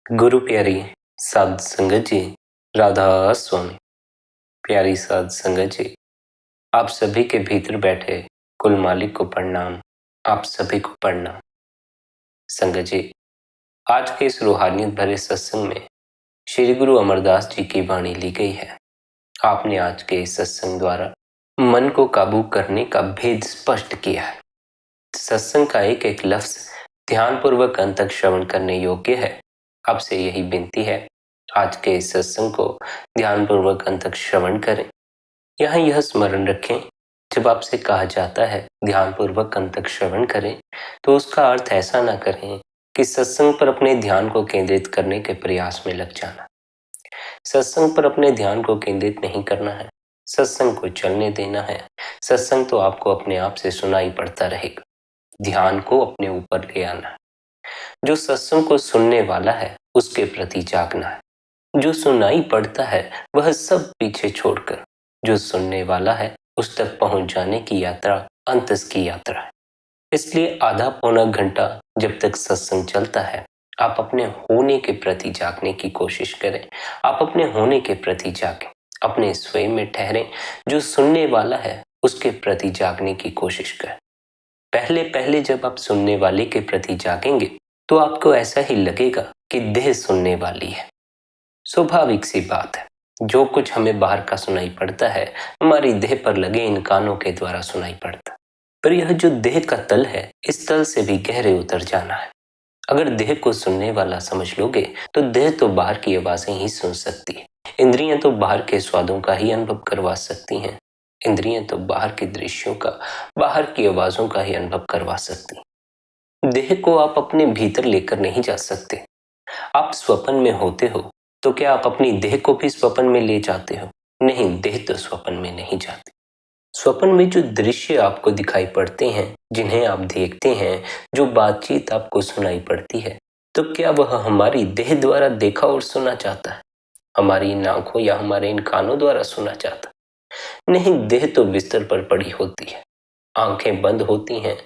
गुरु प्यारी साध संगत जी, राधा स्वामी। प्यारी साध संगत जी, आप सभी के भीतर बैठे कुल मालिक को प्रणाम। आप सभी को प्रणाम। संगत जी, आज के इस रूहानियत भरे सत्संग में श्री गुरु अमरदास जी की वाणी ली गई है। आपने आज के इस सत्संग द्वारा मन को काबू करने का भेद स्पष्ट किया है। सत्संग का एक एक लफ्ज ध्यानपूर्वक अंत तक श्रवण करने योग्य है। आपसे यही विनती है, आज के इस सत्संग को ध्यानपूर्वक अंत तक श्रवण करें। यहाँ यह स्मरण रखें, जब आपसे कहा जाता है ध्यानपूर्वक अंत तक श्रवण करें, तो उसका अर्थ ऐसा ना करें कि सत्संग पर अपने ध्यान को केंद्रित करने के प्रयास में लग जाना। सत्संग पर अपने ध्यान को केंद्रित नहीं करना है, सत्संग को चलने देना है। सत्संग तो आपको अपने आप से सुनाई पड़ता रहेगा। ध्यान को अपने ऊपर ले आना है। जो सत्संग को सुनने वाला है उसके प्रति जागना है। जो सुनाई पड़ता है वह सब पीछे छोड़कर जो सुनने वाला है उस तक पहुंच जाने की यात्रा अंतस की यात्रा है। इसलिए आधा पौना घंटा जब तक सत्संग चलता है, आप अपने होने के प्रति जागने की कोशिश करें। आप अपने होने के प्रति जागें, अपने स्वयं में ठहरें। जो सुनने वाला है उसके प्रति जागने की कोशिश करें। पहले पहले जब आप सुनने वाले के प्रति जागेंगे तो आपको ऐसा ही लगेगा कि देह सुनने वाली है। स्वाभाविक सी बात है, जो कुछ हमें बाहर का सुनाई पड़ता है हमारी देह पर लगे इन कानों के द्वारा सुनाई पड़ता। पर यह जो देह का तल है, इस तल से भी गहरे उतर जाना है। अगर देह को सुनने वाला समझ लोगे तो देह तो बाहर की आवाजें ही सुन सकती है। इंद्रियां तो बाहर के स्वादों का ही अनुभव करवा सकती हैं। इंद्रियां तो बाहर के दृश्यों का, बाहर की आवाजों का ही अनुभव करवा सकती। देह को आप अपने भीतर लेकर नहीं जा सकते। आप स्वप्न में होते हो तो क्या आप अपनी देह को भी स्वप्न में ले जाते हो? नहीं, देह तो स्वप्न में नहीं जाती। स्वप्न में जो दृश्य आपको दिखाई पड़ते हैं, जिन्हें आप देखते हैं, जो बातचीत आपको सुनाई पड़ती है, तो क्या वह हमारी देह द्वारा देखा और सुना जाता है? हमारी इन आंखों या हमारे इन कानों द्वारा सुना जाता? नहीं, देह तो बिस्तर पर पड़ी होती है, आंखें बंद होती हैं,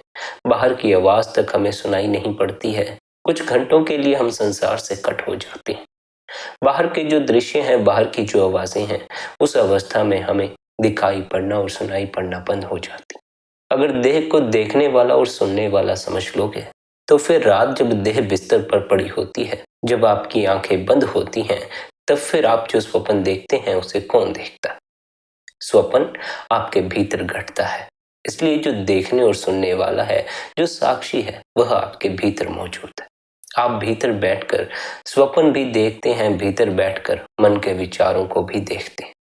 बाहर की आवाज तक हमें सुनाई नहीं पड़ती है। कुछ घंटों के लिए हम संसार से कट हो जाते हैं। बाहर के जो दृश्य हैं, बाहर की जो आवाजें हैं, उस अवस्था में हमें दिखाई पड़ना और सुनाई पड़ना बंद हो जाती। अगर देह को देखने वाला और सुनने वाला समझ लोगे तो फिर रात जब देह बिस्तर पर पड़ी होती है, जब आपकी आंखें बंद होती हैं, तब फिर आप जो स्वप्न देखते हैं उसे कौन देखता? स्वप्न आपके भीतर घटता है। इसलिए जो देखने और सुनने वाला है, जो साक्षी है, वह आपके भीतर मौजूद है। आप भीतर बैठकर स्वप्न भी देखते हैं, भीतर बैठकर मन के विचारों को भी देखते हैं।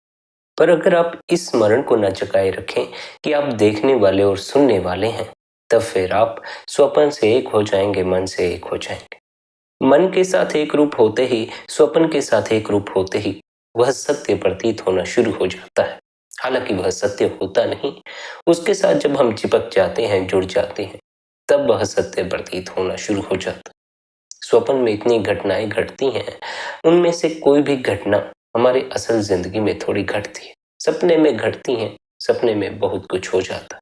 पर अगर आप इस स्मरण को न जगाए रखें कि आप देखने वाले और सुनने वाले हैं, तब फिर आप स्वप्न से एक हो जाएंगे, मन से एक हो जाएंगे। मन के साथ एक रूप होते ही, स्वप्न के साथ एक रूप होते ही वह सत्य प्रतीत होना शुरू हो जाता है। हालांकि वह सत्य होता नहीं, उसके साथ जब हम चिपक जाते हैं, जुड़ जाते हैं, तब वह सत्य प्रतीत होना शुरू हो जाता है। स्वप्न में इतनी घटनाएं घटती हैं, उनमें से कोई भी घटना हमारी असल जिंदगी में थोड़ी घटती है। सपने में घटती हैं, सपने में बहुत कुछ हो जाता है।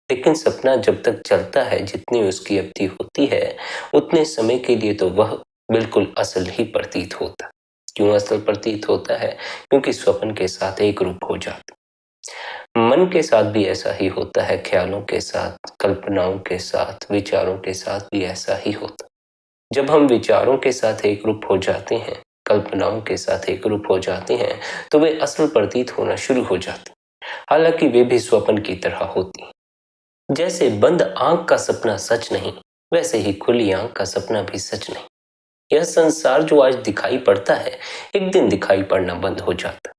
लेकिन सपना जब तक चलता है, जितनी उसकी अवधि होती है, उतने समय के लिए तो वह बिल्कुल असल ही प्रतीत होता। क्यों असल प्रतीत होता है? क्योंकि स्वप्न के साथ एक रूप हो जाता। मन के साथ भी ऐसा ही होता है, ख्यालों के साथ, कल्पनाओं के साथ, विचारों के साथ भी ऐसा ही होता। जब हम विचारों के साथ एक रूप हो जाते हैं, कल्पनाओं के साथ एक रूप हो जाते हैं, तो वे असल प्रतीत होना शुरू हो जाते। हालांकि वे भी स्वप्न की तरह होती। जैसे बंद आंख का सपना सच नहीं, वैसे ही खुली आंख का सपना भी सच नहीं। यह संसार जो आज दिखाई पड़ता है, एक दिन दिखाई पड़ना बंद हो जाता।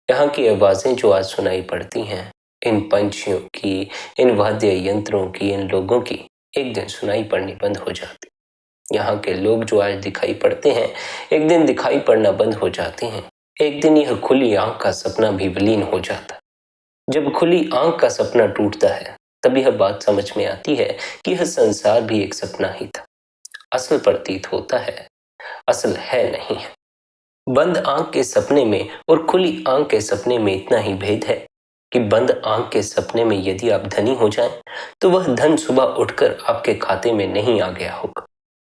यहाँ की आवाजें जो आज सुनाई पड़ती हैं, इन पंछियों की, इन वाद्य यंत्रों की, इन लोगों की, एक दिन सुनाई पड़नी बंद हो जाती। यहाँ के लोग जो आज दिखाई पड़ते हैं, एक दिन दिखाई पड़ना बंद हो जाते हैं। एक दिन यह खुली आंख का सपना भी विलीन हो जाता। जब खुली आंख का सपना टूटता है, तब यह बात समझ में आती है कि यह संसार भी एक सपना ही था। असल प्रतीत होता है, असल है नहीं है। बंद आंख के सपने में और खुली आंख के सपने में इतना ही भेद है कि बंद आंख के सपने में यदि आप धनी हो जाएं, तो वह धन सुबह उठकर आपके खाते में नहीं आ गया होगा।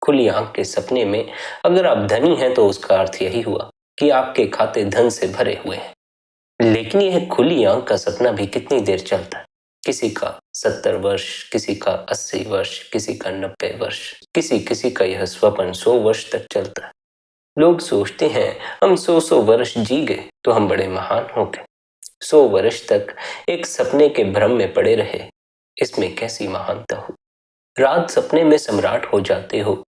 खुली आंख के सपने में अगर आप धनी हैं तो उसका अर्थ यही हुआ कि आपके खाते धन से भरे हुए हैं। लेकिन यह खुली आंख का सपना भी कितनी देर चलता है? किसी का 70 वर्ष, किसी का 80 वर्ष, किसी का 90 वर्ष, किसी किसी का यह स्वप्न 100 वर्ष तक चलता है। लोग सोचते हैं हम 100 वर्ष जी गए तो हम बड़े महान हो गए। 100 वर्ष तक एक सपने के भ्रम में पड़े रहे, इसमें कैसी महानता हो। रात सपने में सम्राट हो जाते हो,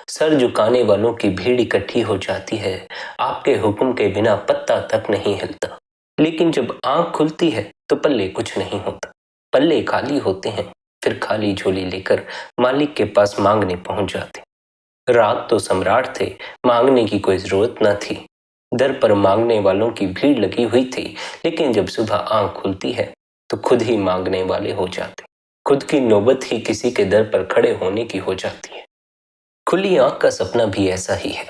सर झुकाने वालों की भीड़ इकट्ठी हो जाती है, आपके हुक्म के बिना पत्ता तक नहीं हिलता। लेकिन जब आंख खुलती है तो पल्ले कुछ नहीं होता, पल्ले खाली होते हैं। फिर खाली झोली लेकर मालिक के पास मांगने पहुंच जाते। रात तो सम्राट थे, मांगने की कोई जरूरत न थी। दर पर मांगने वालों की भीड़ लगी हुई थी, लेकिन जब सुबह आंख खुलती है तो खुद ही मांगने वाले हो जाते। खुद की नौबत ही किसी के दर पर खड़े होने की हो जाती है। खुली आंख का सपना भी ऐसा ही है।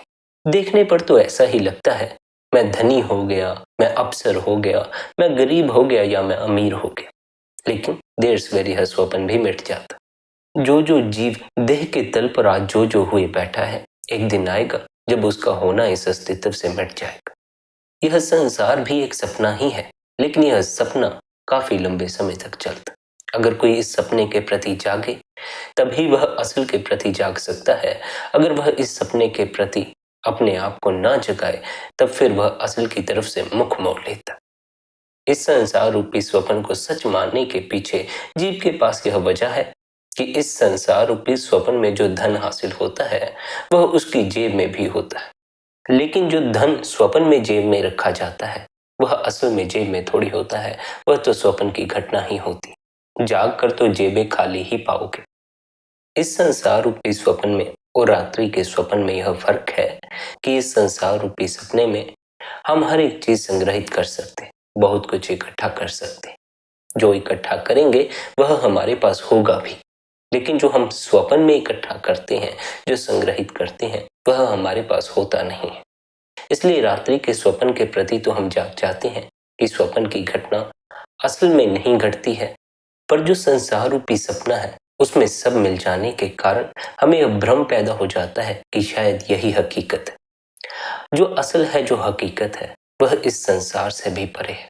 देखने पर तो ऐसा ही लगता है, मैं धनी हो गया, मैं अफसर हो गया, मैं गरीब हो गया या मैं अमीर हो गया। लेकिन देर सवेर यह स्वप्न भी मिट जाता। जो जीव देह के तल पर आज जो हुए बैठा है, एक दिन आएगा जब उसका होना इस अस्तित्व से मिट जाएगा। यह संसार भी एक सपना ही है, लेकिन यह सपना काफी लंबे समय तक चलता। अगर कोई इस सपने के प्रति जागे तभी वह असल के प्रति जाग सकता है। अगर वह इस सपने के प्रति अपने आप को ना जगाए तब फिर वह असल की तरफ से मुख मोड़ लेता। इस संसार रूपी स्वप्न को सच मानने के पीछे जीव के पास यह वजह है कि इस संसार रूपी स्वप्न में जो धन हासिल होता है वह उसकी जेब में भी होता है। लेकिन जो धन स्वप्न में जेब में रखा जाता है वह असल में जेब में थोड़ी होता है, वह तो स्वप्न की घटना ही होती। जाग कर तो जेबें खाली ही पाओगे। इस संसार रूपी स्वप्न में और रात्रि के स्वप्न में यह फर्क है कि इस संसार रूपी सपने में हम हर एक चीज संग्रहित कर सकते, बहुत कुछ इकट्ठा कर सकते। जो इकट्ठा करेंगे वह हमारे पास होगा भी, लेकिन जो हम स्वप्न में इकट्ठा करते हैं, जो संग्रहित करते हैं, वह हमारे पास होता नहीं है। इसलिए रात्रि के स्वप्न के प्रति तो हम जाग जाते हैं कि स्वप्न की घटना असल में नहीं घटती है, पर जो संसार रूपी सपना है उसमें सब मिल जाने के कारण हमें यह भ्रम पैदा हो जाता है कि शायद यही हकीकत है। जो असल है, जो हकीकत है, वह इस संसार से भी परे है।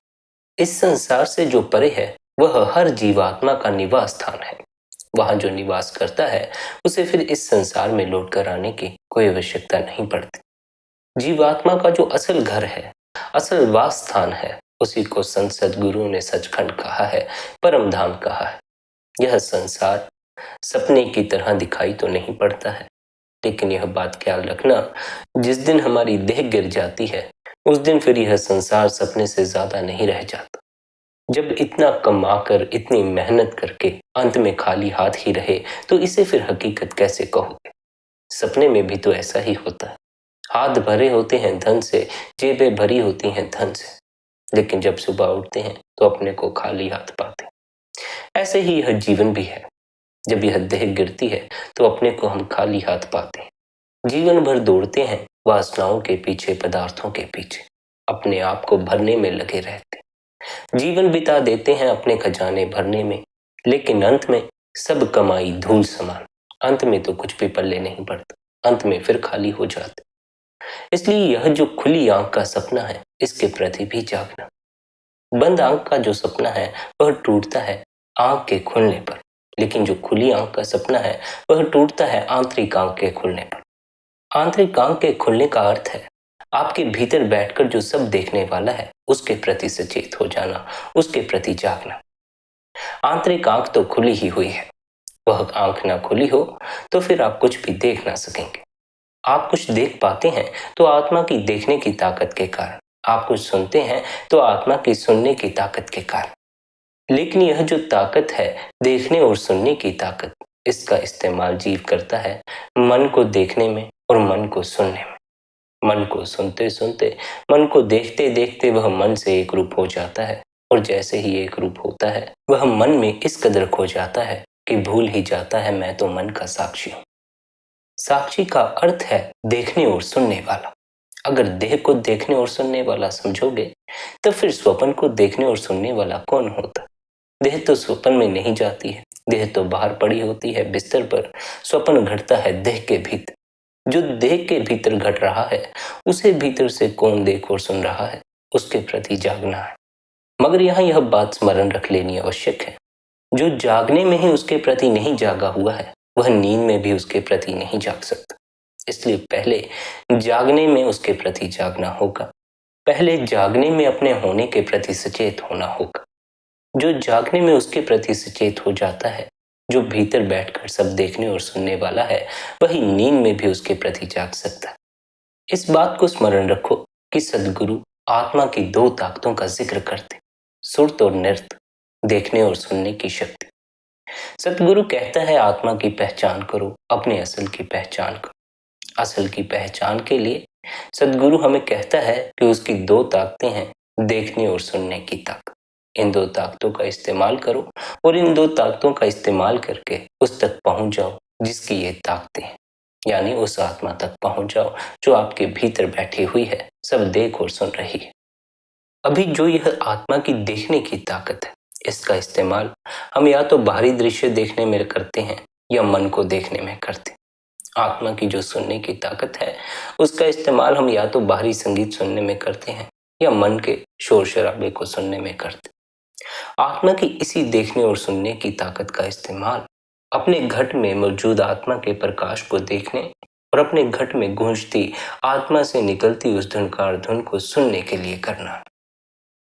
इस संसार से जो परे है वह हर जीवात्मा का निवास स्थान है। वहां जो निवास करता है उसे फिर इस संसार में लौट कर आने की कोई आवश्यकता नहीं पड़ती। जीवात्मा का जो असल घर है, असल वास स्थान है, उसी को संत सद्गुरु ने सचखंड कहा है, परम धाम कहा है। यह संसार सपने की तरह दिखाई तो नहीं पड़ता है, लेकिन यह बात ख्याल रखना, जिस दिन हमारी देह गिर जाती है उस दिन फिर यह संसार सपने से ज्यादा नहीं रह जाता। जब इतना कमाकर, इतनी मेहनत करके अंत में खाली हाथ ही रहे तो इसे फिर हकीकत कैसे कहोगे। सपने में भी तो ऐसा ही होता है। हाथ भरे होते हैं धन से, जेबें भरी होती हैं धन से, लेकिन जब सुबह उठते हैं तो अपने को खाली हाथ पाते। ऐसे ही यह जीवन भी है। जब यह देह गिरती है तो अपने को हम खाली हाथ पाते हैं। जीवन भर दौड़ते हैं वासनाओं के पीछे, पदार्थों के पीछे, अपने आप को भरने में लगे रहते। जीवन बिता देते हैं अपने खजाने भरने में, लेकिन अंत में सब कमाई धूल समान। अंत में तो कुछ भी पल्ले नहीं पड़ता, अंत में फिर खाली हो जाते। इसलिए यह जो खुली आंख का सपना है, इसके प्रति भी जागना। बंद आंख का जो सपना है वह टूटता है आंख के खुलने पर, लेकिन जो खुली आंख का सपना है वह टूटता है आंतरिक आंख के खुलने पर। आंतरिक आंख के खुलने का अर्थ है आपके भीतर बैठकर जो सब देखने वाला है उसके प्रति सचेत हो जाना, उसके प्रति जागना। आंतरिक आंख तो खुली ही हुई है, वह आंख ना खुली हो तो फिर आप कुछ भी देख ना सकेंगे। आप कुछ देख पाते हैं तो आत्मा की देखने की ताकत के कारण, आप कुछ सुनते हैं तो आत्मा की सुनने की ताकत के कारण। लेकिन यह जो ताकत है, देखने और सुनने की ताकत, इसका इस्तेमाल जीव करता है मन को देखने में और मन को सुनने में। मन को सुनते सुनते, मन को देखते देखते वह मन से एक रूप हो जाता है, और जैसे ही एक रूप होता है वह मन में इस कदर खो जाता है कि भूल ही जाता है मैं तो मन का साक्षी हूँ। साक्षी का अर्थ है देखने और सुनने वाला। अगर देह को देखने और सुनने वाला समझोगे तो फिर स्वप्न को देखने और सुनने वाला कौन होता। देह तो स्वप्न में नहीं जाती है, देह तो बाहर पड़ी होती है बिस्तर पर, स्वप्न घटता है देह के भीतर। जो देह के भीतर घट रहा है उसे भीतर से कौन देख और सुन रहा है, उसके प्रति जागना है। मगर यहाँ यह बात स्मरण रख लेनी आवश्यक है, जो जागने में ही उसके प्रति नहीं जागा हुआ है वह नींद में भी उसके प्रति नहीं जाग सकता। इसलिए पहले जागने में उसके प्रति जागना होगा, पहले जागने में अपने होने के प्रति सचेत होना होगा। जो जागने में उसके प्रति सचेत हो जाता है, जो भीतर बैठकर सब देखने और सुनने वाला है, वही नींद में भी उसके प्रति जाग सकता है। इस बात को स्मरण रखो कि सद्गुरु आत्मा की दो ताकतों का जिक्र करते, सुरत और नृत्य, देखने और सुनने की शक्ति। सतगुरु कहता है आत्मा की पहचान करो, अपने असल की पहचान करो। असल की पहचान के लिए सतगुरु हमें कहता है कि उसकी दो ताकतें हैं, देखने और सुनने की ताकत। इन दो ताकतों का इस्तेमाल करो और इन दो ताकतों का इस्तेमाल करके उस तक पहुंच जाओ जिसकी ये ताकतें हैं, यानी उस आत्मा तक पहुंच जाओ जो आपके भीतर बैठी हुई है, सब देख और सुन रही है। अभी जो यह आत्मा की देखने की ताकत है, इसका इस्तेमाल हम या तो बाहरी दृश्य देखने में करते हैं या मन को देखने में करते हैं। आत्मा की जो सुनने की ताकत है उसका इस्तेमाल हम या तो बाहरी संगीत सुनने में करते हैं या मन के शोर शराबे को सुनने में करते हैं। आत्मा की इसी देखने और सुनने की ताकत का इस्तेमाल अपने घट में मौजूद आत्मा के प्रकाश को देखने और अपने घट में गूंजती आत्मा से निकलती उस धुनकार धुन को सुनने के लिए करना।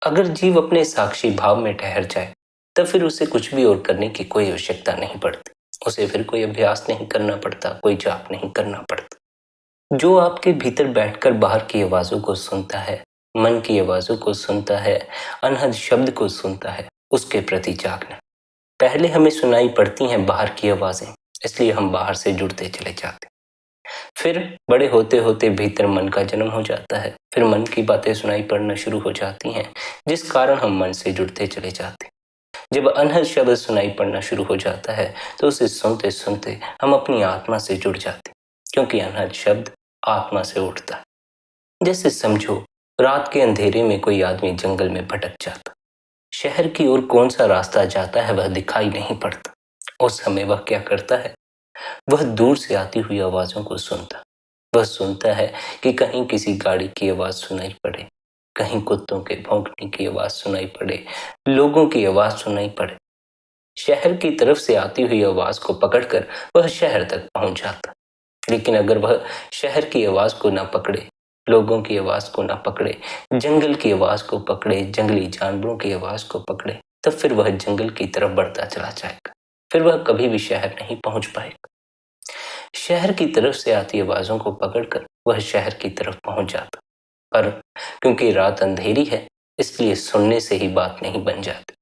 अगर जीव अपने साक्षी भाव में ठहर जाए तब फिर उसे कुछ भी और करने की कोई आवश्यकता नहीं पड़ती। उसे फिर कोई अभ्यास नहीं करना पड़ता, कोई जाप नहीं करना पड़ता। जो आपके भीतर बैठकर बाहर की आवाजों को सुनता है, मन की आवाजों को सुनता है, अनहद शब्द को सुनता है, उसके प्रति जागना। पहले हमें सुनाई पड़ती हैं बाहर की आवाजें, इसलिए हम बाहर से जुड़ते चले जाते। फिर बड़े होते होते भीतर मन का जन्म हो जाता है, फिर मन की बातें सुनाई पड़ना शुरू हो जाती हैं, जिस कारण हम मन से जुड़ते चले जाते। जब अनहद शब्द सुनाई पड़ना शुरू हो जाता है तो उसे सुनते सुनते हम अपनी आत्मा से जुड़ जाते, क्योंकि अनहद शब्द आत्मा से उठता है। जैसे समझो रात के अंधेरे में कोई आदमी जंगल में भटक जाता, शहर की ओर कौन सा रास्ता जाता है वह दिखाई नहीं पड़ता। उस समय वह क्या करता है, वह दूर से आती हुई आवाजों को सुनता। वह सुनता है कि कहीं किसी गाड़ी की आवाज सुनाई पड़े, कहीं कुत्तों के भौंकने की आवाज सुनाई पड़े, लोगों की आवाज सुनाई पड़े। शहर की तरफ से आती हुई आवाज को पकड़कर वह शहर तक पहुंच जाता। लेकिन अगर वह शहर की आवाज को ना पकड़े, लोगों की आवाज को ना पकड़े, जंगल की आवाज को पकड़े, जंगली जानवरों की आवाज को पकड़े, तब फिर वह जंगल की तरफ बढ़ता चला जाएगा। फिर वह कभी भी शहर नहीं पहुंच पाएगा। शहर की तरफ से आती आवाजों को पकड़कर वह शहर की तरफ पहुंच जाता, पर क्योंकि रात अंधेरी है इसलिए सुनने से ही बात नहीं बन जाती।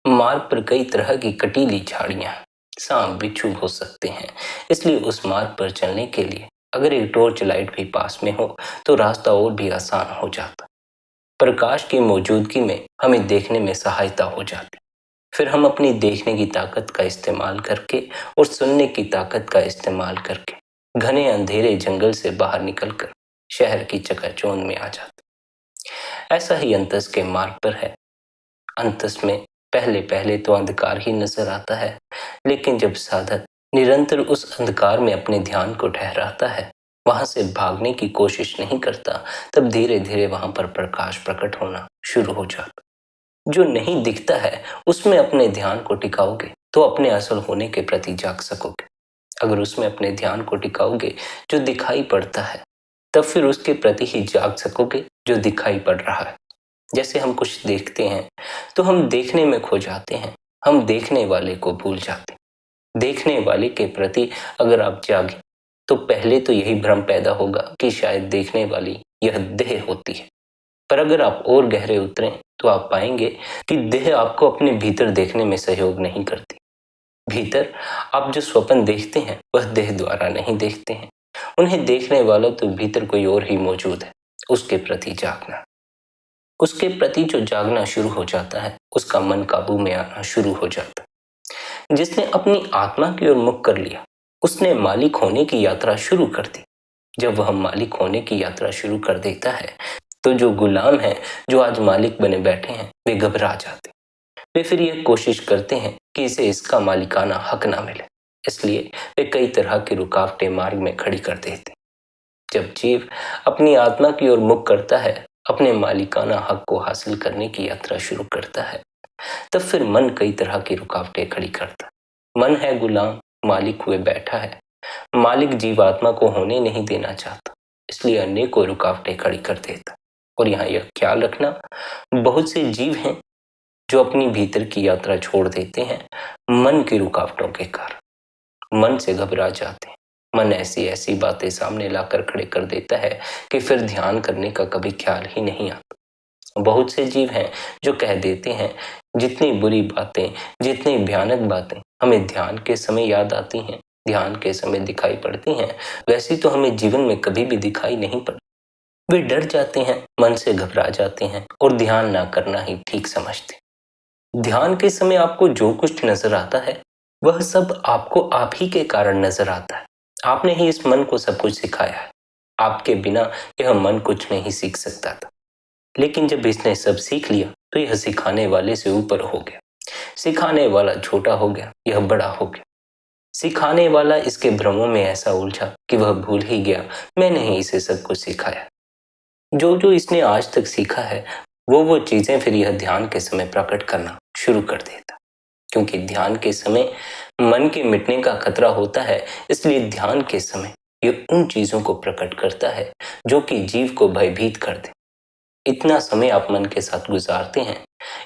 मार्ग पर कई तरह की कटीली झाड़ियां, सांप बिच्छू हो सकते हैं, इसलिए उस मार्ग पर चलने के लिए अगर एक टॉर्च लाइट भी पास में हो तो रास्ता और भी आसान हो जाता। प्रकाश की मौजूदगी में हमें देखने में सहायता हो जाती। फिर हम अपनी देखने की ताकत का इस्तेमाल करके और सुनने की ताकत का इस्तेमाल करके घने अंधेरे जंगल से बाहर निकलकर शहर की चकाचौंध में आ जाते। ऐसा ही अंतस के मार्ग पर है। अंतस में पहले पहले तो अंधकार ही नजर आता है, लेकिन जब साधक निरंतर उस अंधकार में अपने ध्यान को ठहराता है, वहां से भागने की कोशिश नहीं करता, तब धीरे धीरे वहां पर प्रकाश प्रकट होना शुरू हो जाता। जो नहीं दिखता है उसमें अपने ध्यान को टिकाओगे तो अपने असल होने के प्रति जाग सकोगे। अगर उसमें अपने ध्यान को टिकाओगे जो दिखाई पड़ता है, तब फिर उसके प्रति ही जाग सकोगे जो दिखाई पड़ रहा है। जैसे हम कुछ देखते हैं तो हम देखने में खो जाते हैं, हम देखने वाले को भूल जाते हैं। देखने वाले के प्रति अगर आप जागे तो पहले तो यही भ्रम पैदा होगा कि शायद देखने वाली यह देह होती है, पर अगर आप और गहरे उतरें तो आप पाएंगे कि देह आपको अपने भीतर देखने में सहयोग नहीं करती। भीतर आप जो स्वप्न देखते हैं वह देह द्वारा नहीं देखते हैं, उन्हें देखने वाला तो भीतर कोई और ही मौजूद है। उसके प्रति जागना, उसके प्रति जो जागना शुरू हो जाता है उसका मन काबू में आना शुरू हो जाता है। जिसने अपनी आत्मा की ओर मुख कर लिया उसने मालिक होने की यात्रा शुरू कर दी। जब वह मालिक होने की यात्रा शुरू कर देता है तो जो गुलाम हैं, जो आज मालिक बने बैठे हैं, वे घबरा जाते। वे फिर यह कोशिश करते हैं कि इसे इसका मालिकाना हक ना मिले, इसलिए वे कई तरह की रुकावटें मार्ग में खड़ी कर देते। जब जीव अपनी आत्मा की ओर मुख करता है, अपने मालिकाना हक को हासिल करने की यात्रा शुरू करता है, तब फिर मन कई तरह की रुकावटें खड़ी करता है। मन है गुलाम, मालिक हुए बैठा है। मालिक जीवात्मा को होने नहीं देना चाहता, इसलिए अनेकों रुकावटें खड़ी कर देता। और यहाँ यह ख्याल रखना, बहुत से जीव हैं जो अपनी भीतर की यात्रा छोड़ देते हैं मन की रुकावटों के कारण। मन से घबरा जाते हैं। मन ऐसी ऐसी बातें सामने लाकर खड़े कर देता है कि फिर ध्यान करने का कभी ख्याल ही नहीं आता। बहुत से जीव हैं जो कह देते हैं, जितनी बुरी बातें, जितनी भयानक बातें हमें ध्यान के समय याद आती हैं, ध्यान के समय दिखाई पड़ती हैं, वैसी तो हमें जीवन में कभी भी दिखाई नहीं पड़ती। वे डर जाते हैं, मन से घबरा जाते हैं और ध्यान ना करना ही ठीक समझते। ध्यान के समय आपको जो कुछ नजर आता है, वह सब आपको आप ही के कारण नजर आता है। आपने ही इस मन को सब कुछ सिखाया है। आपके बिना यह मन कुछ नहीं सीख सकता था। लेकिन जब इसने सब सीख लिया तो यह सिखाने वाले से ऊपर हो गया। सिखाने वाला छोटा हो गया, यह बड़ा हो गया। सिखाने वाला इसके भ्रमों में ऐसा उलझा कि वह भूल ही गया मैंने ही इसे सब कुछ सिखाया। जो जो इसने आज तक सीखा है, वो चीजें फिर यह ध्यान के समय प्रकट करना शुरू कर देता। क्योंकि ध्यान के समय मन के मिटने का खतरा होता है, इसलिए ध्यान के समय यह उन चीजों को प्रकट करता है जो कि जीव को भयभीत कर दे। इतना समय आप मन के साथ गुजारते हैं,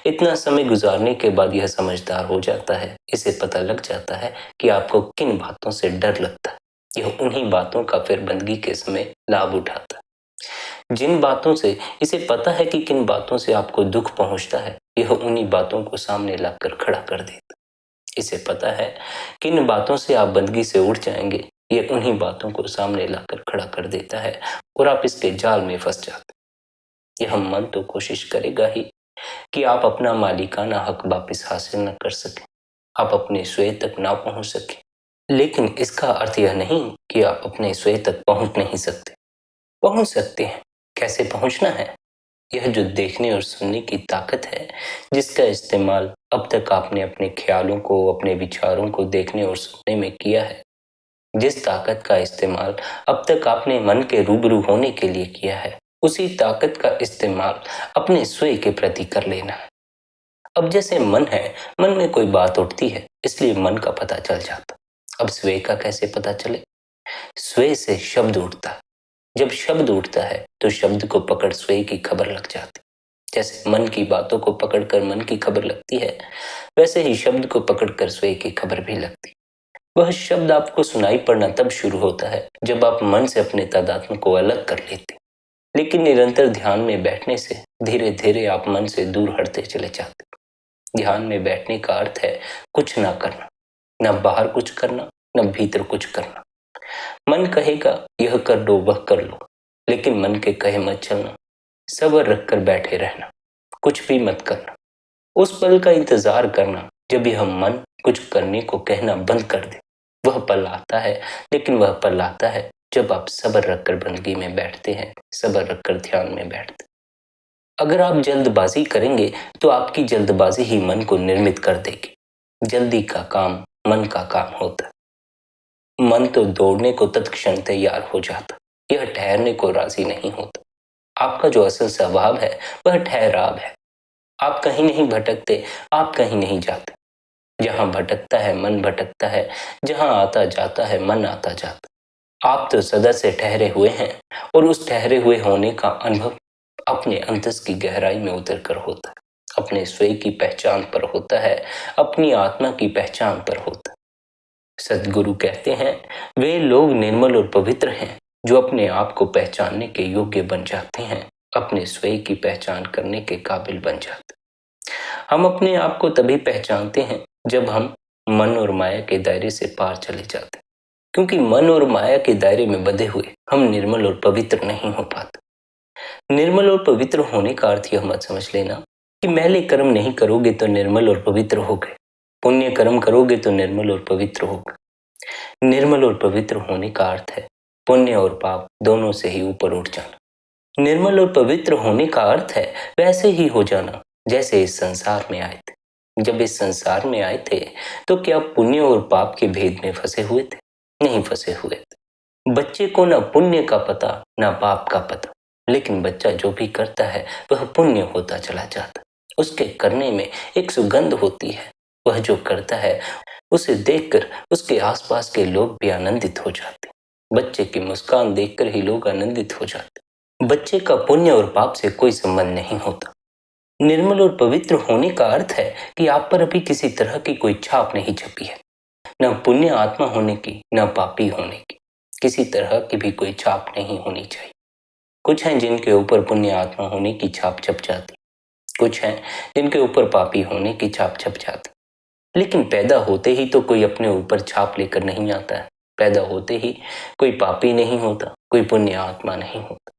इतना समय गुजारने के बाद यह समझदार हो जाता है, इसे पता लग जाता है कि आपको किन बातों से डर लगता है। यह उन्हीं बातों का फिर बंदगी के समय लाभ उठाता है। जिन बातों से इसे पता है कि किन बातों से आपको दुख पहुंचता है, यह उन्हीं बातों को सामने लाकर खड़ा कर देता। इसे पता है किन बातों से आप बंदगी से उठ जाएंगे, यह उन्हीं बातों को सामने लाकर खड़ा कर देता है और आप इसके जाल में फंस जाते। यह मन तो कोशिश करेगा ही कि आप अपना मालिकाना हक वापस हासिल न कर सकें, आप अपने स्वयं तक ना पहुंच सकें। लेकिन इसका अर्थ यह नहीं कि आप अपने स्वयं तक पहुंच नहीं सकते। पहुंच सकते हैं। कैसे पहुंचना है? यह जो देखने और सुनने की ताकत है, जिसका इस्तेमाल अब तक आपने अपने ख्यालों को, अपने विचारों को देखने और सुनने में किया है, जिस ताकत का इस्तेमाल अब तक आपने मन के रूबरू होने के लिए किया है, उसी ताकत का इस्तेमाल अपने स्वयं के प्रति कर लेना है। अब जैसे मन है, मन में कोई बात उठती है, इसलिए मन का पता चल जाता। अब स्वयं का कैसे पता चले? स्वयं से शब्द उठता है। जब शब्द उठता है तो शब्द को पकड़ स्वयं की खबर लग जाती। जैसे मन की बातों को पकड़कर मन की खबर लगती है, वैसे ही शब्द को पकड़कर स्वयं की खबर भी लगती। वह शब्द आपको सुनाई पड़ना तब शुरू होता है जब आप मन से अपने तादात्म्य को अलग कर लेते। लेकिन निरंतर ध्यान में बैठने से धीरे धीरे आप मन से दूर हटते चले जाते। ध्यान में बैठने का अर्थ है कुछ ना करना, न बाहर कुछ करना, न भीतर कुछ करना। मन कहेगा यह कर लो, वह कर लो, लेकिन मन के कहे मत चलना। सब्र रखकर बैठे रहना, कुछ भी मत करना। उस पल का इंतजार करना जब यह मन कुछ करने को कहना बंद कर दे। वह पल आता है, लेकिन वह पल आता है जब आप सब्र रखकर बंदगी में बैठते हैं, सब्र रखकर ध्यान में बैठते। अगर आप जल्दबाजी करेंगे तो आपकी जल्दबाजी ही मन को निर्मित कर देगी। जल्दी का काम मन का काम होता है। मन तो दौड़ने को तत्क्षण तैयार हो जाता, यह ठहरने को राजी नहीं होता। आपका जो असल स्वभाव है वह ठहराव है। आप कहीं नहीं भटकते, आप कहीं नहीं जाते। जहां भटकता है मन भटकता है, जहां आता जाता है मन आता जाता। आप तो सदा से ठहरे हुए हैं और उस ठहरे हुए होने का अनुभव अपने अंतस की गहराई में उतर कर होता है, अपने स्वयं की पहचान पर होता है, अपनी आत्मा की पहचान पर होता है। सद्गुरु कहते हैं वे लोग निर्मल और पवित्र हैं जो अपने आप को पहचानने के योग्य बन जाते हैं, अपने स्वयं की पहचान करने के काबिल बन जाते। हम अपने आप को तभी पहचानते हैं जब हम मन और माया के दायरे से पार चले जाते, क्योंकि मन और माया के दायरे में बंधे हुए हम निर्मल और पवित्र नहीं हो पाते। निर्मल और पवित्र होने का अर्थ यह मत समझ लेना कि मैले कर्म नहीं करोगे तो निर्मल और पवित्र हो गए, पुण्य कर्म करोगे तो निर्मल और पवित्र हो गए। निर्मल और पवित्र होने का अर्थ है पुण्य और पाप दोनों से ही ऊपर उठ जाना। निर्मल और पवित्र होने का अर्थ है वैसे ही हो जाना जैसे इस संसार में आए थे। जब इस संसार में आए थे तो क्या पुण्य और पाप के भेद में फंसे हुए थे? नहीं फंसे हुए थे। बच्चे को न पुण्य का पता न पाप का पता, लेकिन बच्चा जो भी करता है वह पुण्य होता चला जाता। उसके करने में एक सुगंध होती है। वह जो करता है उसे देखकर उसके आसपास के लोग भी आनंदित हो जाते। बच्चे की मुस्कान देखकर ही लोग आनंदित हो जाते। बच्चे का पुण्य और पाप से कोई संबंध नहीं होता। निर्मल और पवित्र होने का अर्थ है कि आप पर अभी किसी तरह की कोई छाप नहीं छपी है, न पुण्य आत्मा होने की न पापी होने की। किसी तरह की भी कोई छाप नहीं होनी चाहिए। कुछ हैं जिनके ऊपर पुण्य आत्मा होने की छाप छप जाती, कुछ हैं जिनके ऊपर पापी होने की छाप छप जाती। लेकिन पैदा होते ही तो कोई अपने ऊपर छाप लेकर नहीं आता है। पैदा होते ही कोई पापी नहीं होता, कोई पुण्य आत्मा नहीं होता।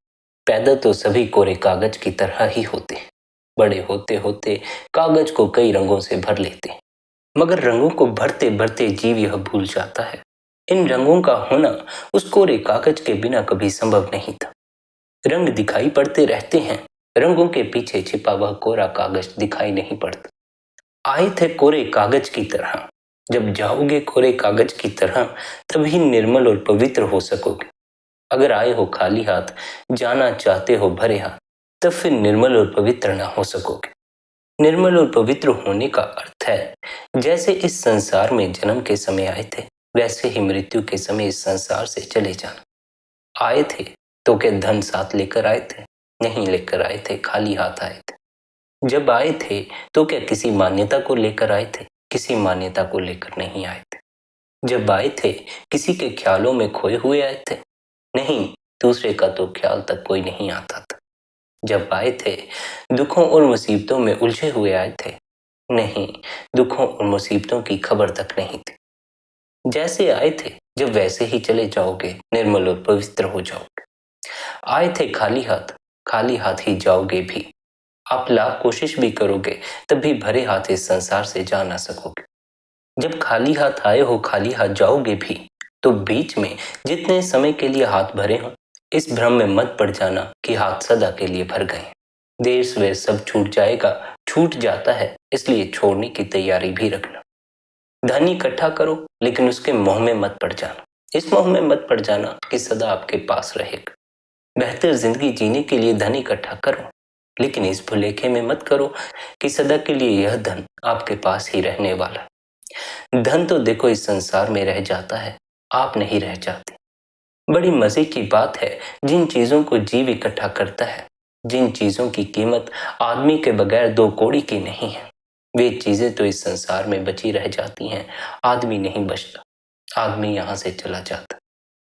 पैदा तो सभी कोरे कागज की तरह ही होते हैं। बड़े होते होते कागज को कई रंगों से भर लेते हैं, मगर रंगों को भरते भरते जीव यह भूल जाता है, इन रंगों का होना उस कोरे कागज के बिना कभी संभव नहीं था। रंग दिखाई पड़ते रहते हैं, रंगों के पीछे छिपा वह कोरा कागज दिखाई नहीं पड़ता। आए थे कोरे कागज की तरह, जब जाओगे कोरे कागज की तरह तभी निर्मल और पवित्र हो सकोगे। अगर आए हो खाली हाथ, जाना चाहते हो भरे हाथ, तब फिर निर्मल और पवित्र ना हो सकोगे। निर्मल और पवित्र होने का अर्थ है जैसे इस संसार में जन्म के समय आए थे वैसे ही मृत्यु के समय इस संसार से चले जाना। आए थे तो क्या धन साथ लेकर आए थे? नहीं लेकर आए थे, खाली हाथ आए थे। जब आए थे तो क्या किसी मान्यता को लेकर आए थे? किसी मान्यता को लेकर नहीं आए थे। जब आए थे किसी के ख्यालों में खोए हुए आए थे? नहीं, दूसरे का तो ख्याल तक कोई नहीं आता था। जब आए थे दुखों और मुसीबतों में उलझे हुए आए थे? नहीं, दुखों और मुसीबतों की खबर तक नहीं थी। जैसे आए थे जब वैसे ही चले जाओगे, निर्मल और पवित्र हो जाओगे। आए थे खाली हाथ ही जाओगे भी। आप लाख कोशिश भी करोगे तब भी भरे हाथ इस संसार से जा ना सकोगे। जब खाली हाथ आए हो खाली हाथ जाओगे भी, तो बीच में जितने समय के लिए हाथ भरे हो इस भ्रम में मत पड़ जाना कि हाथ सदा के लिए भर गए। देर सवेर सब छूट जाएगा, छूट जाता है, इसलिए छोड़ने की तैयारी भी रखना। धन इकट्ठा करो लेकिन उसके मोह में मत पड़ जाना। इस मोह में मत पड़ जाना कि सदा आपके पास रहेगा। बेहतर जिंदगी जीने के लिए धन इकट्ठा करो, लेकिन इस भुलेखे में मत करो कि सदा के लिए यह धन आपके पास ही रहने वाला। धन तो देखो इस संसार में रह जाता है, आप नहीं रह जाते। बड़ी मजे की बात है, जिन चीजों को जीव इकट्ठा करता है, जिन चीजों की कीमत आदमी के बगैर दो कौड़ी की नहीं है, वे चीजें तो इस संसार में बची रह जाती हैं। आदमी नहीं बचता, आदमी यहाँ से चला जाता।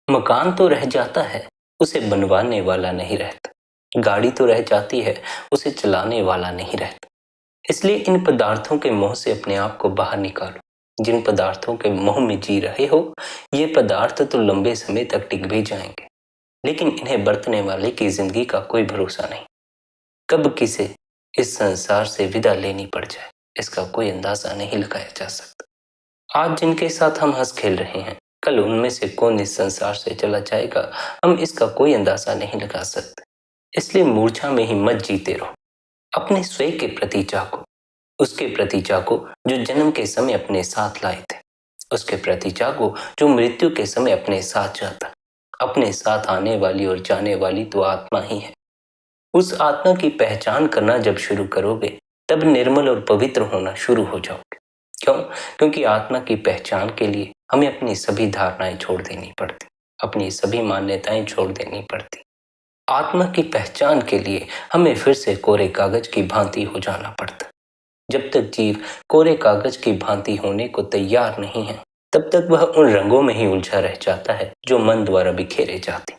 मकान तो रह जाता है, उसे बनवाने वाला नहीं रहता। गाड़ी तो रह जाती है, उसे चलाने वाला नहीं रहता। इसलिए इन पदार्थों के मोह से अपने आप को बाहर निकालो। जिन पदार्थों के मोह में जी रहे हो, ये पदार्थ तो लंबे समय तक टिक भी जाएंगे, लेकिन इन्हें बरतने वाले की जिंदगी का कोई भरोसा नहीं। कब किसे इस संसार से विदा लेनी पड़ जाए, इसका कोई अंदाजा नहीं लगाया जा सकता। आज जिनके साथ हम हंस खेल रहे हैं, कल उनमें से कौन इस संसार से चला जाएगा, हम इसका कोई अंदाजा नहीं लगा सकते। इसलिए मूर्छा में ही मत जीते रहो। अपने स्वयं के प्रति जागो, उसके प्रति जागो जो जन्म के समय अपने साथ लाए थे, उसके प्रति जागो जो मृत्यु के समय अपने साथ जाता। अपने साथ आने वाली और जाने वाली तो आत्मा ही है। उस आत्मा की पहचान करना जब शुरू करोगे तब निर्मल और पवित्र होना शुरू हो जाओगे। क्यों? क्योंकि आत्मा की पहचान के लिए हमें अपनी सभी धारणाएं छोड़ देनी पड़ती, अपनी सभी मान्यताएं छोड़ देनी पड़ती। आत्मा की पहचान के लिए हमें फिर से कोरे कागज की भांति हो जाना पड़ता। जब तक जीव कोरे कागज की भांति होने को तैयार नहीं है, तब तक वह उन रंगों में ही उलझा रह जाता है जो मन द्वारा बिखेरे जाते।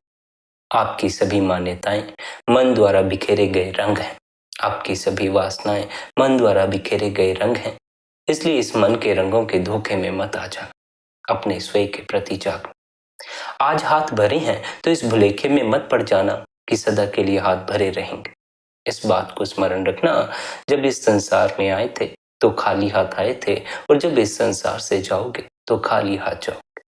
आपकी सभी मान्यताएं मन द्वारा बिखेरे गए रंग हैं। आपकी सभी वासनाएं मन द्वारा बिखेरे गए रंग हैं। इसलिए इस मन के रंगों के धोखे में मत आ जाना, अपने स्वयं के प्रति जागो। आज हाथ भरे हैं तो इस भुलेखे में मत पड़ जाना कि सदा के लिए हाथ भरे रहेंगे। इस बात को स्मरण रखना, जब इस संसार में आए थे तो खाली हाथ आए थे, और जब इस संसार से जाओगे तो खाली हाथ जाओगे।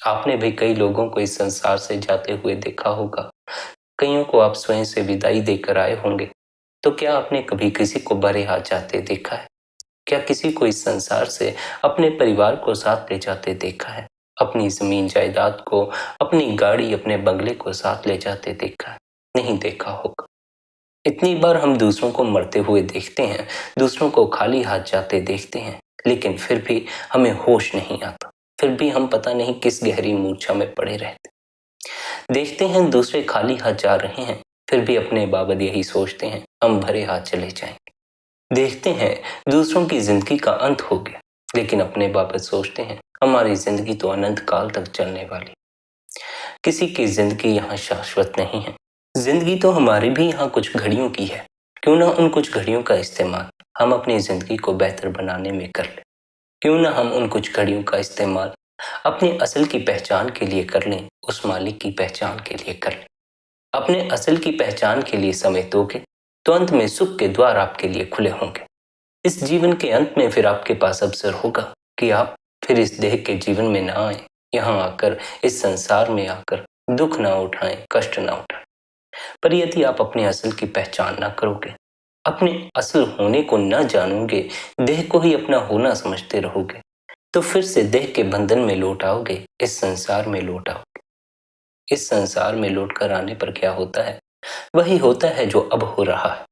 आपने भी कई लोगों को इस संसार से जाते हुए देखा होगा, कईयों को आप स्वयं से विदाई देकर आए होंगे। तो क्या आपने कभी किसी को भरे हाथ जाते देखा है? क्या किसी को इस संसार से अपने परिवार को साथ ले जाते देखा है? अपनी जमीन जायदाद को, अपनी गाड़ी, अपने बंगले को साथ ले जाते देखा है? नहीं देखा होगा। इतनी बार हम दूसरों को मरते हुए देखते हैं, दूसरों को खाली हाथ जाते देखते हैं, लेकिन फिर भी हमें होश नहीं आता। फिर भी हम पता नहीं किस गहरी मूर्छा में पड़े रहते। देखते हैं दूसरे खाली हाथ जा रहे हैं, फिर भी अपने बाबत यही सोचते हैं, हम भरे हाथ चले जाएंगे। देखते हैं दूसरों की जिंदगी का अंत हो गया, लेकिन अपने बाबत सोचते हैं, हमारी जिंदगी तो अनंत काल तक चलने वाली। किसी की जिंदगी यहाँ शाश्वत नहीं है। जिंदगी तो हमारी भी यहाँ कुछ घड़ियों की है। क्यों ना उन कुछ घड़ियों का इस्तेमाल हम अपनी जिंदगी को बेहतर बनाने में कर लें। क्यों ना हम उन कुछ घड़ियों का इस्तेमाल अपने असल की पहचान के लिए कर लें, उस मालिक की पहचान के लिए कर लें। अपने असल की पहचान के लिए समय दोगे तो अंत में सुख के द्वार आपके लिए खुले होंगे। इस जीवन के अंत में फिर आपके पास अवसर होगा कि आप फिर इस देह के जीवन में ना आए, यहाँ आकर, इस संसार में आकर दुख ना उठाएं, कष्ट ना उठाएं। पर यदि आप अपने असल की पहचान ना करोगे, अपने असल होने को ना जानोगे, देह को ही अपना होना समझते रहोगे, तो फिर से देह के बंधन में लौट आओगे, इस संसार में लौट आओगे। इस संसार में लौट कर आने पर क्या होता है? वही होता है जो अब हो रहा है।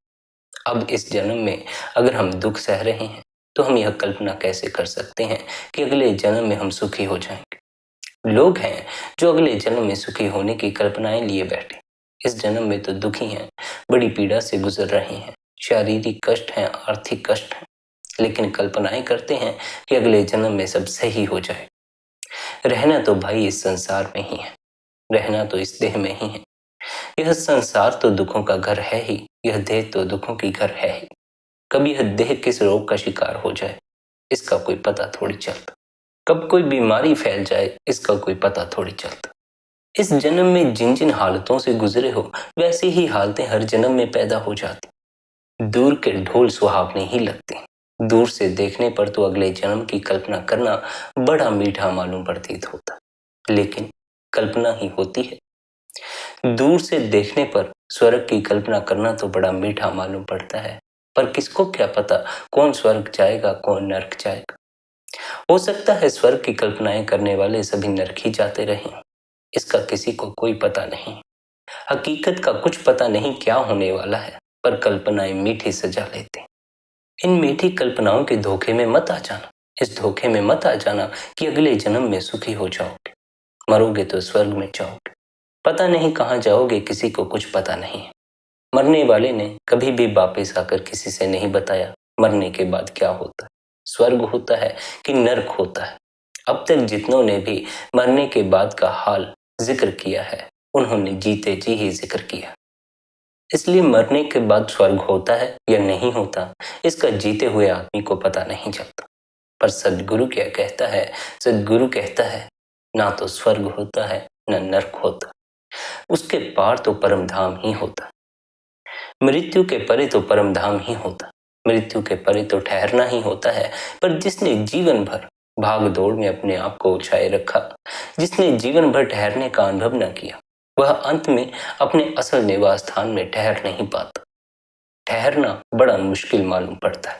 अब इस जन्म में अगर हम दुख सह रहे हैं, तो हम यह कल्पना कैसे कर सकते हैं कि अगले जन्म में हम सुखी हो जाएंगे। लोग हैं जो अगले जन्म में सुखी होने की कल्पनाएं लिए बैठे। इस जन्म में तो दुखी हैं, बड़ी पीड़ा से गुजर रहे हैं, शारीरिक कष्ट हैं, आर्थिक कष्ट हैं, लेकिन कल्पनाएं करते हैं कि अगले जन्म में सब सही हो जाए। रहना तो भाई इस संसार में ही है, रहना तो इस देह में ही है। यह संसार तो दुखों का घर है ही, यह देह तो दुखों की घर है ही। कब यह देह किस रोग का शिकार हो जाए, इसका कोई पता थोड़ी चलता। कब कोई बीमारी फैल जाए, इसका कोई पता थोड़ी चलता। इस जन्म में जिन जिन हालतों से गुजरे हो, वैसी ही हालतें हर जन्म में पैदा हो जाती। दूर के ढोल सुहावने ही लगते। दूर से देखने पर तो अगले जन्म की कल्पना करना बड़ा मीठा मालूम प्रतीत होता, लेकिन कल्पना ही होती है। दूर से देखने पर स्वर्ग की कल्पना करना तो बड़ा मीठा मालूम पड़ता है, पर किसको क्या पता कौन स्वर्ग जाएगा, कौन नरक जाएगा। हो सकता है स्वर्ग की कल्पनाएं करने वाले सभी नरक ही जाते रहें, इसका किसी को कोई पता नहीं। हकीकत का कुछ पता नहीं क्या होने वाला है, पर कल्पनाएं मीठी सजा लेते। इन मीठी कल्पनाओं के धोखे में मत आ जाना। इस धोखे में मत आ जाना कि अगले जन्म में सुखी हो जाओगे, मरोगे तो स्वर्ग में जाओगे। पता नहीं कहाँ जाओगे, किसी को कुछ पता नहीं है। मरने वाले ने कभी भी वापस आकर किसी से नहीं बताया मरने के बाद क्या होता है, स्वर्ग होता है कि नरक होता है। अब तक जितनों ने भी मरने के बाद का हाल जिक्र किया है, उन्होंने जीते जी ही जिक्र किया। इसलिए मरने के बाद स्वर्ग होता है या नहीं होता, इसका जीते हुए आदमी को पता नहीं चलता। पर सद्गुरु क्या कहता है? सद्गुरु कहता है, ना तो स्वर्ग होता है, न नरक होता, उसके पार तो परम धाम ही होता। मृत्यु के परे तो परम धाम ही होता। मृत्यु के परे तो ठहरना ही होता है। पर जिसने जीवन भर भाग दौड़ में अपने आप को उलझाए रखा, जिसने जीवन भर ठहरने का अनुभव न किया, वह अंत में अपने असल निवास स्थान में ठहर नहीं पाता। ठहरना बड़ा मुश्किल मालूम पड़ता है।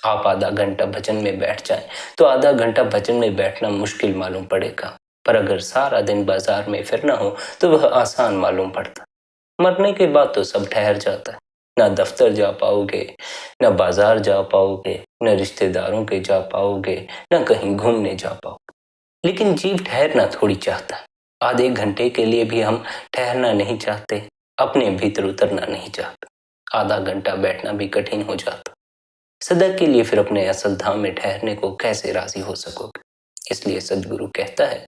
आप आधा घंटा भजन में बैठ जाएं तो आधा घंटा भजन में बैठना मुश्किल मालूम पड़ेगा, पर अगर सारा दिन बाजार में फिरना हो तो वह आसान मालूम पड़ता। मरने के बाद तो सब ठहर जाता है। ना दफ्तर जा पाओगे, ना बाजार जा पाओगे, न रिश्तेदारों के जा पाओगे, ना कहीं घूमने जा पाओगे। लेकिन जीव ठहरना थोड़ी चाहता है। आधे घंटे के लिए भी हम ठहरना नहीं चाहते, अपने भीतर उतरना नहीं चाहते। आधा घंटा बैठना भी कठिन हो जाता। सदा के लिए फिर अपने असल धाम में ठहरने को कैसे राजी हो सकोगे? इसलिए सद्गुरु कहता है,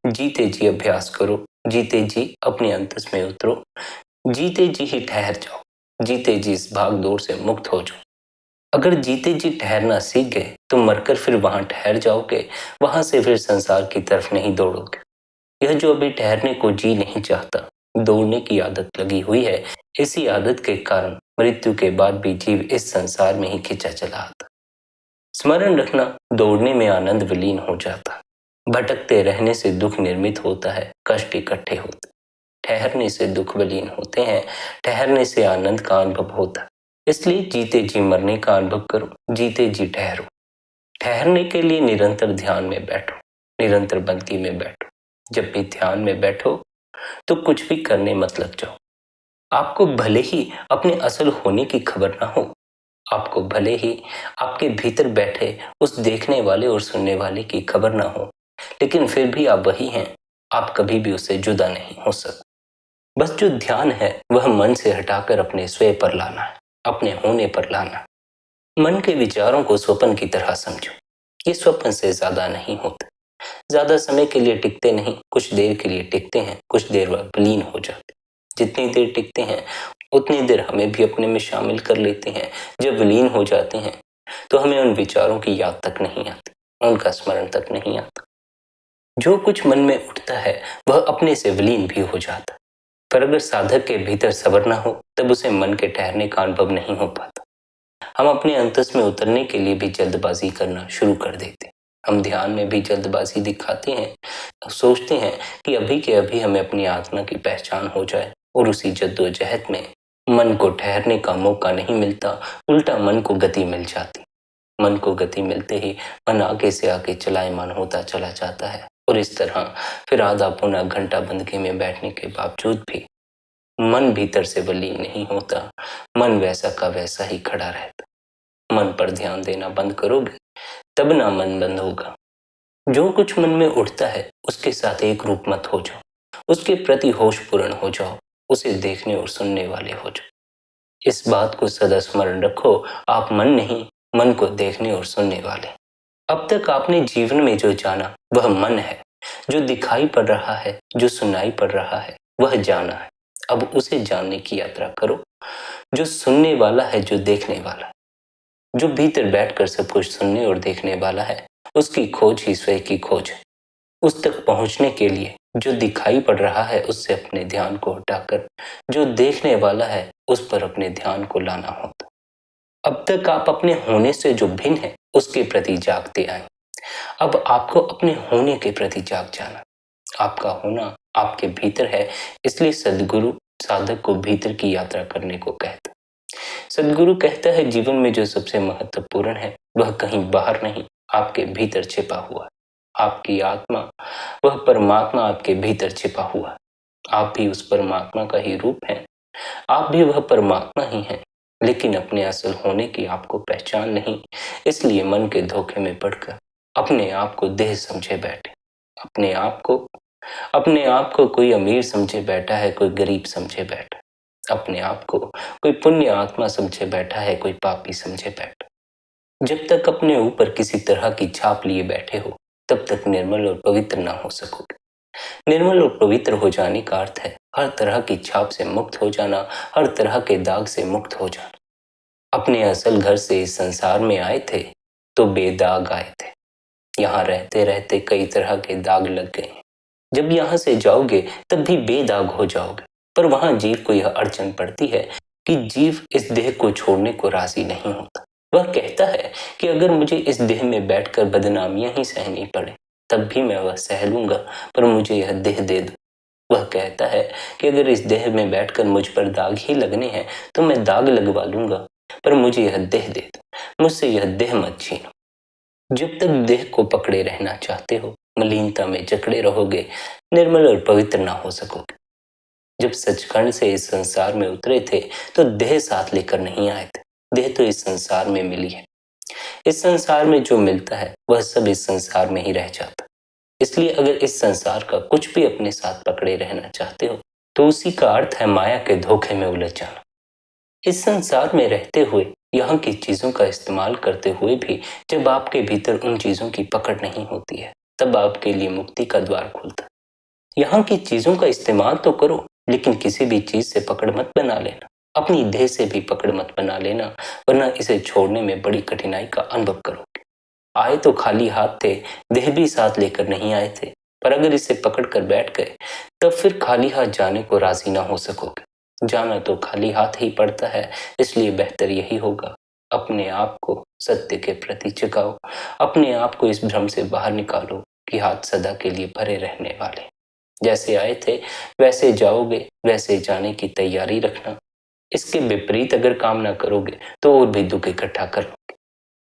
जीते जी अभ्यास करो, जीते जी अपने अंतस में उतरो, जीते जी ही ठहर जाओ, जीते जी इस भाग दौड़ से मुक्त हो जाओ। अगर जीते जी ठहरना सीख गए तो मरकर फिर वहां ठहर जाओगे, वहां से फिर संसार की तरफ नहीं दौड़ोगे। यह जो अभी ठहरने को जी नहीं चाहता, दौड़ने की आदत लगी हुई है, इसी आदत के कारण मृत्यु के बाद भी जीव इस संसार में ही खिंचा चला आता। स्मरण रखना, दौड़ने में आनंद विलीन हो जाता। भटकते रहने से दुख निर्मित होता है, कष्ट इकट्ठे होते। ठहरने से दुख विलीन होते हैं, ठहरने से आनंद का अनुभव होता है। इसलिए जीते जी मरने का अनुभव करो, जीते जी ठहरो। ठहरने के लिए निरंतर ध्यान में बैठो। निरंतर बंदगी में बैठो। जब भी ध्यान में बैठो तो कुछ भी करने मत लग जाओ। आपको भले ही अपने असल होने की खबर ना हो, आपको भले ही आपके भीतर बैठे उस देखने वाले और सुनने वाले की खबर ना हो, लेकिन फिर भी आप वही हैं। आप कभी भी उससे जुदा नहीं हो सकते। बस जो ध्यान है वह मन से हटाकर अपने स्वयं पर लाना है, अपने होने पर लाना। मन के विचारों को स्वप्न की तरह समझो। ये स्वप्न से ज्यादा नहीं होते, ज्यादा समय के लिए टिकते नहीं, कुछ देर के लिए टिकते हैं, कुछ देर बाद विलीन हो जाते। जितनी देर टिकते हैं उतनी देर हमें भी अपने में शामिल कर लेते हैं। जब विलीन हो जाते हैं तो हमें उन विचारों की याद तक नहीं आती, उनका स्मरण तक नहीं आता। जो कुछ मन में उठता है वह अपने से विलीन भी हो जाता। पर अगर साधक के भीतर सब्र न हो तब उसे मन के ठहरने का अनुभव नहीं हो पाता। हम अपने अंतस में उतरने के लिए भी जल्दबाजी करना शुरू कर देते। हम ध्यान में भी जल्दबाजी दिखाते हैं, सोचते हैं कि अभी के अभी हमें अपनी आत्मा की पहचान हो जाए, और उसी जद्दोजहद में मन को ठहरने का मौका नहीं मिलता, उल्टा मन को गति मिल जाती। मन को गति मिलते ही मन आगे से आगे चलायमान होता चला जाता है, और इस तरह फिर आधा पौना घंटा बंदगी में बैठने के बावजूद भी मन भीतर से विलीन नहीं होता। मन वैसा का वैसा ही खड़ा रहता। मन पर ध्यान देना बंद करोगे तब ना मन बंद होगा। जो कुछ मन में उठता है उसके साथ एक रूप मत हो जाओ, उसके प्रति होश पूर्ण हो जाओ, उसे देखने और सुनने वाले हो जाओ। इस बात को सदा स्मरण रखो, आप मन नहीं, मन को देखने और सुनने वाले। अब तक आपने जीवन में जो जाना वह मन है। जो दिखाई पड़ रहा है, जो सुनाई पड़ रहा है, वह जाना है। अब उसे जानने की यात्रा करो। जो सुनने वाला है, जो देखने वाला है, जो भीतर बैठकर सब कुछ सुनने और देखने वाला है, उसकी खोज ही स्वयं की खोज है। उस तक पहुंचने के लिए जो दिखाई पड़ रहा है उससे अपने ध्यान को हटाकर जो देखने वाला है उस पर अपने ध्यान को लाना होता। अब तक आप अपने होने से जो भिन्न है उसके प्रति जागते आए। अब आपको अपने होने के प्रति जाग जाना। आपका होना आपके भीतर है, इसलिए सद्गुरु साधक को भीतर की यात्रा करने को कहता। सद्गुरु कहता है जीवन में जो सबसे महत्वपूर्ण है वह कहीं बाहर नहीं, आपके भीतर छिपा हुआ है। आपकी आत्मा, वह परमात्मा आपके भीतर छिपा हुआ है। आप भी उस परमात्मा का ही रूप हैं। आप भी वह परमात्मा ही हैं, लेकिन अपने असल होने की आपको पहचान नहीं, इसलिए मन के धोखे में पड़कर अपने आप को देह समझे बैठे। अपने आप को कोई अमीर समझे बैठा है, कोई गरीब समझे बैठा है। अपने आप को कोई पुण्य आत्मा समझे बैठा है, कोई पापी समझे बैठा। जब तक अपने ऊपर किसी तरह की छाप लिए बैठे हो तब तक निर्मल और पवित्र ना हो सकोगे। निर्मल और पवित्र हो जाने का अर्थ है हर तरह की छाप से मुक्त हो जाना, हर तरह के दाग से मुक्त हो जाना। अपने असल घर से इस संसार में आए थे तो बेदाग आए थे। यहाँ रहते रहते कई तरह के दाग लग गए। जब यहाँ से जाओगे तब भी बेदाग हो जाओगे। पर वहां जीव को यह अड़चन पड़ती है कि जीव इस देह को छोड़ने को राजी नहीं होता। वह कहता है कि अगर मुझे इस देह में बैठकर बदनामियां ही सहनी पड़े तब भी मैं वह सह लूंगा, पर मुझे यह देह दे दो। वह कहता है कि अगर इस देह में बैठकर मुझ पर दाग ही लगने हैं तो मैं दाग लगवा लूंगा, पर मुझे यह देह दे दो, मुझसे यह देह मत छीनो। जब तक देह को पकड़े रहना चाहते हो मलिनता में जकड़े रहोगे, निर्मल और पवित्र ना हो सकोगे। जब सचखंड से इस संसार में उतरे थे तो देह साथ लेकर नहीं आए थे। देह तो इस संसार में मिली है। इस संसार में जो मिलता है वह सब इस संसार में ही रह जाता। इसलिए अगर इस संसार का कुछ भी अपने साथ पकड़े रहना चाहते हो तो उसी का अर्थ है माया के धोखे में उलझ जाना। इस संसार में रहते हुए, यहाँ की चीजों का इस्तेमाल करते हुए भी जब आपके भीतर उन चीजों की पकड़ नहीं होती है तब आपके लिए मुक्ति का द्वार खुलता है। यहाँ की चीजों का इस्तेमाल तो करो, लेकिन किसी भी चीज से पकड़ मत बना लेना। अपनी देह से भी पकड़ मत बना लेना, वरना इसे छोड़ने में बड़ी कठिनाई का अनुभव करोगे। आए तो खाली हाथ थे, देह भी साथ लेकर नहीं आए थे, पर अगर इसे पकड़ कर बैठ गए तब फिर खाली हाथ जाने को राजी ना हो सकोगे। जाना तो खाली हाथ ही पड़ता है, इसलिए बेहतर यही होगा अपने आप को सत्य के प्रति जगाओ। अपने आप को इस भ्रम से बाहर निकालो कि हाथ सदा के लिए भरे रहने वाले। जैसे आए थे वैसे जाओगे, वैसे जाने की तैयारी रखना। इसके विपरीत अगर काम ना करोगे तो और भी दुख इकट्ठा कर लोगे।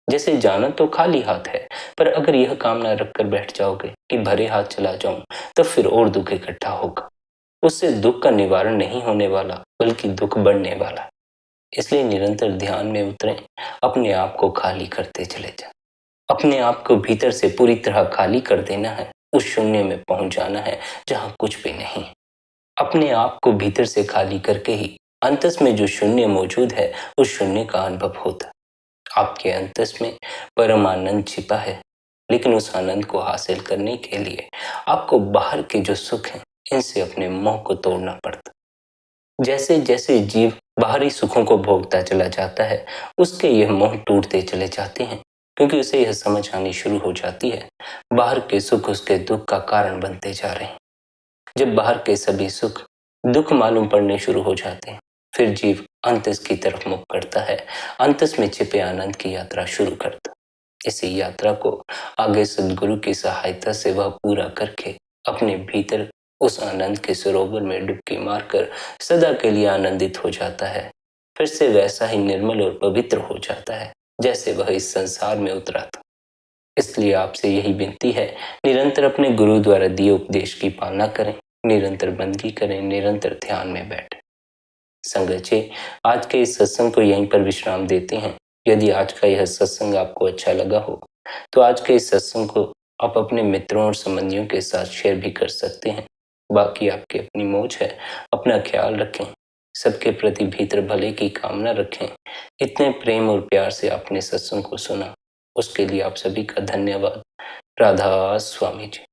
जैसे जाना तो खाली हाथ है, पर अगर यह कामना रखकर बैठ जाओगे कि भरे हाथ चला जाऊं, तो फिर और दुख इकट्ठा होगा। उससे दुख का निवारण नहीं होने वाला, बल्कि दुख बढ़ने वाला। इसलिए निरंतर ध्यान में उतरें, अपने आप को खाली करते चले जाएं। अपने आप को भीतर से पूरी तरह खाली कर देना है, उस शून्य में पहुंच जाना है जहां कुछ भी नहीं। अपने आप को भीतर से खाली करके ही अंतस में जो शून्य मौजूद है, उस शून्य का अनुभव होता है। आपके अंतस में परम आनंद छिपा है, लेकिन उस आनंद को हासिल करने के लिए आपको बाहर के जो सुख हैं, इनसे अपने मोह को तोड़ना पड़ता। जैसे जैसे जीव बाहरी सुखों को भोगता चला जाता है, उसके यह मोह टूटते चले जाते हैं, क्योंकि उसे यह समझ आनी शुरू हो जाती है, बाहर के सुख उसके दुख का कारण बनते जा रहे हैं। जब बाहर के सभी सुख दुख मालूम पड़ने शुरू हो जाते हैं, फिर जीव अंतस की तरफ मुख करता है, अंतस में छिपे आनंद की यात्रा शुरू करता। इसी यात्रा को आगे सद्गुरु की सहायता से वह पूरा करके अपने भीतर उस आनंद के सरोवर में डुबकी मारकर सदा के लिए आनंदित हो जाता है। फिर से वैसा ही निर्मल और पवित्र हो जाता है, जैसे वह इस संसार में उतरा था। इसलिए आपसे यही विनती है, निरंतर अपने गुरु द्वारा दिए उपदेश की पालना करें, निरंतर बंदगी करें, निरंतर ध्यान में बैठें। संगत जी, आज के इस सत्संग को यहीं पर विश्राम देते हैं। यदि आज का यह सत्संग आपको अच्छा लगा हो, तो आज के इस सत्संग को आप अपने मित्रों और संबंधियों के साथ शेयर भी कर सकते हैं। बाकी आपकी अपनी मौज है। अपना ख्याल रखें, सबके प्रति भीतर भले की कामना रखें। इतने प्रेम और प्यार से आपने सत्संग को सुना, उसके लिए आप सभी का धन्यवाद। राधा स्वामी जी।